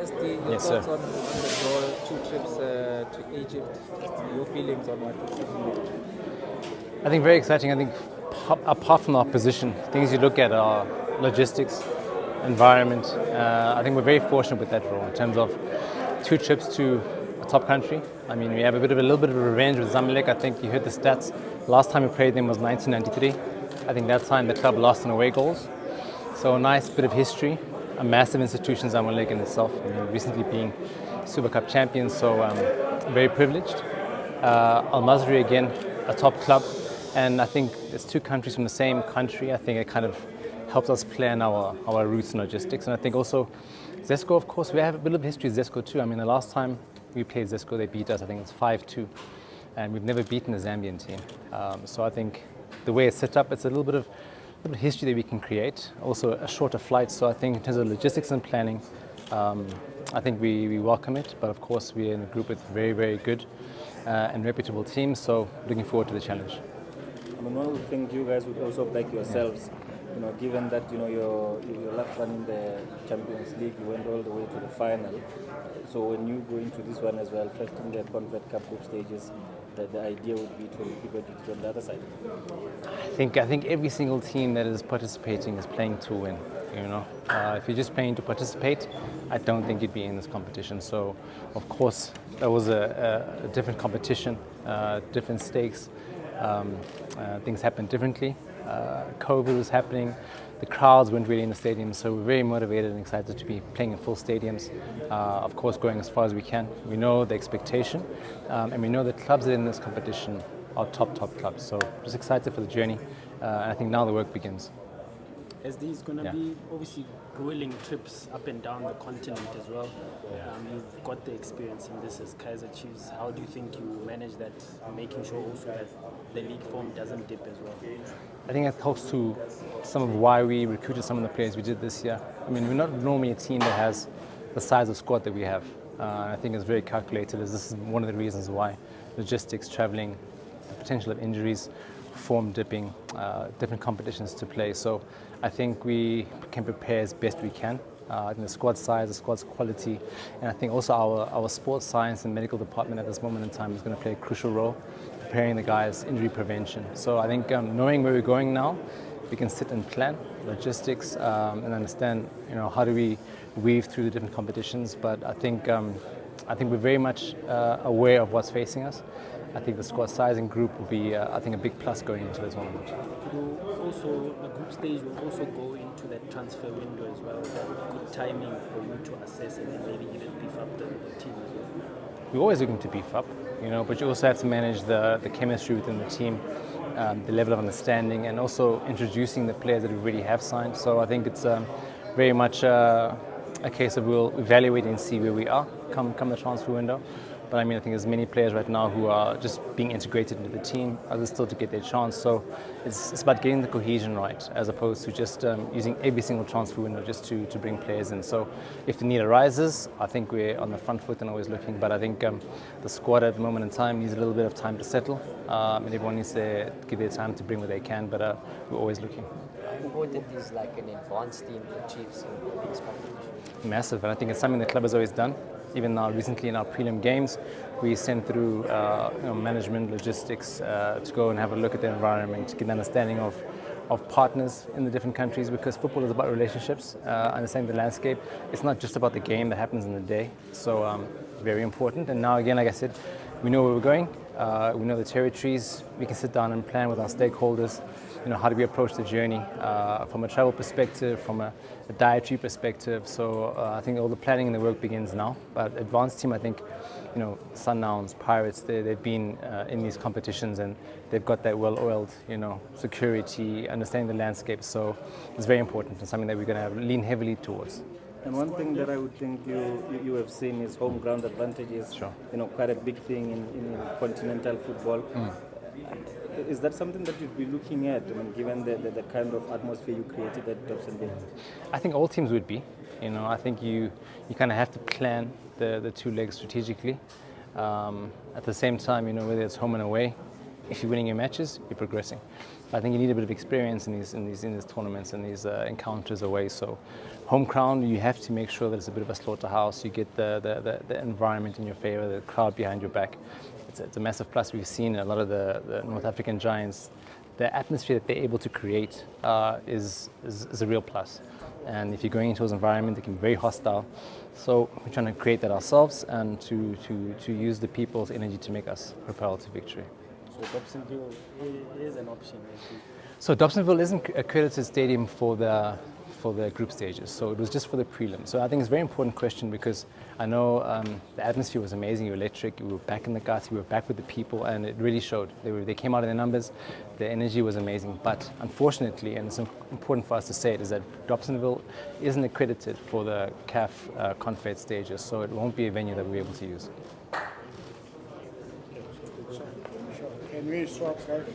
SD, your Yes, sir. thoughts on the draw, 2 trips to Egypt, your feelings on what this is? I think very exciting. I think apart from our position, things you look at are logistics, environment. I think we're very fortunate with that role in terms of 2 trips to a top country. I mean, we have a little bit of revenge with Zamalek. I think you heard the stats. Last time we played them was 1993. I think that time the club lost in away goals. So a nice bit of history, a massive institution, Zamalek in itself. I mean, recently being Super Cup champions, so very privileged. Al Masri again, a top club, and I think it's 2 countries from the same country. I think it kind of helps us plan our routes and logistics. And I think also Zesco, of course, we have a bit of history with Zesco too. I mean, the last time we played Zesco, they beat us. I think it's 5-2, and we've never beaten a Zambian team. So I think the way it's set up, it's a little bit of history that we can create. Also a shorter flight. So I think in terms of logistics and planning, I think we welcome it. But of course, we're in a group with very, very good and reputable teams. So looking forward to the challenge. I mean, one would think you guys would also back yourselves, given that your last run in the Champions League, you went all the way to the final. So when you go into this one as well, first in the Confed Cup group stages, the idea would be to pivot it on the other side. I think every single team that is participating is playing to win. If you're just playing to participate, I don't think you'd be in this competition. So, of course, that was a different competition, different stakes. Things happened differently. COVID was happening. The crowds weren't really in the stadium, so we're very motivated and excited to be playing in full stadiums. Of course, going as far as we can. We know the expectation, and we know the clubs that are in this competition are top clubs. So just excited for the journey, and I think now the work begins. SD is going to be obviously grueling trips up and down the continent as well. You've got the experience in this as Kaizer Chiefs. How do you think you manage that, making sure also that the league form doesn't dip as well? I think that talks to some of why we recruited some of the players we did this year. I mean, we're not normally a team that has the size of squad that we have. I think it's very calculated, as this is one of the reasons why logistics, traveling, the potential of injuries, form dipping, different competitions to play. So I think we can prepare as best we can. I think the squad size, the squad's quality, and I think also our sports science and medical department at this moment in time is going to play a crucial role, preparing the guys, injury prevention. So I think knowing where we're going now, we can sit and plan logistics and understand, how do we weave through the different competitions. But I think we're very much aware of what's facing us. I think the squad size and group will be, a big plus going into the tournament. The group stage will also go into that transfer window as well. Good timing for you to assess and then maybe even beef up the team as well. We're always looking to beef up, but you also have to manage the chemistry within the team, the level of understanding, and also introducing the players that we already have signed. So I think it's very much a case of we'll evaluate and see where we are come the transfer window. But I think there's many players right now who are just being integrated into the team, others still to get their chance. So it's about getting the cohesion right, as opposed to just using every single transfer window just to bring players in. So if the need arises, I think we're on the front foot and always looking. But I think the squad at the moment in time needs a little bit of time to settle, and everyone needs to give their time to bring what they can. But we're always looking. How important is like an advanced team for Chiefs in this competition? Massive, and I think it's something the club has always done. Even now, recently in our prelim games, we sent through management, logistics to go and have a look at the environment, to get an understanding of partners in the different countries, because football is about relationships, understanding the landscape. It's not just about the game that happens in the day. So very important. And now again, like I said, we know where we're going. We know the territories. We can sit down and plan with our stakeholders. How do we approach the journey from a travel perspective, from a dietary perspective. So I think all the planning and the work begins now. But advanced team, I think, Sundowns, Pirates, they've been in these competitions and they've got that well-oiled, security, understanding the landscape. So it's very important and something that we're going to lean heavily towards. And one thing that I would think you have seen is home ground advantages. Sure. Quite a big thing in continental football. Is that something that you'd be looking at, given the kind of atmosphere you created at Dobson? I think all teams would be. I think you kind of have to plan the 2 legs strategically. At the same time, whether it's home and away, if you're winning your matches, you're progressing. I think you need a bit of experience in these tournaments and these encounters away. So, home ground, you have to make sure that it's a bit of a slaughterhouse. You get the environment in your favor, the crowd behind your back. It's a massive plus. We've seen a lot of the North African giants. The atmosphere that they're able to create is a real plus. And if you're going into those environments, it can be very hostile. So we're trying to create that ourselves and to use the people's energy to make us propel to victory. So Dobsonville is an option. So Dobsonville isn't accredited stadium for the group stages, so it was just for the prelim. So I think it's a very important question because I know the atmosphere was amazing, you were electric, we were back in the guts, we were back with the people, and it really showed. They came out of their numbers, the energy was amazing, but unfortunately, and it's important for us to say it, is that Dobsonville isn't accredited for the CAF Confed stages, so it won't be a venue that we're able to use. Can we swap, sir?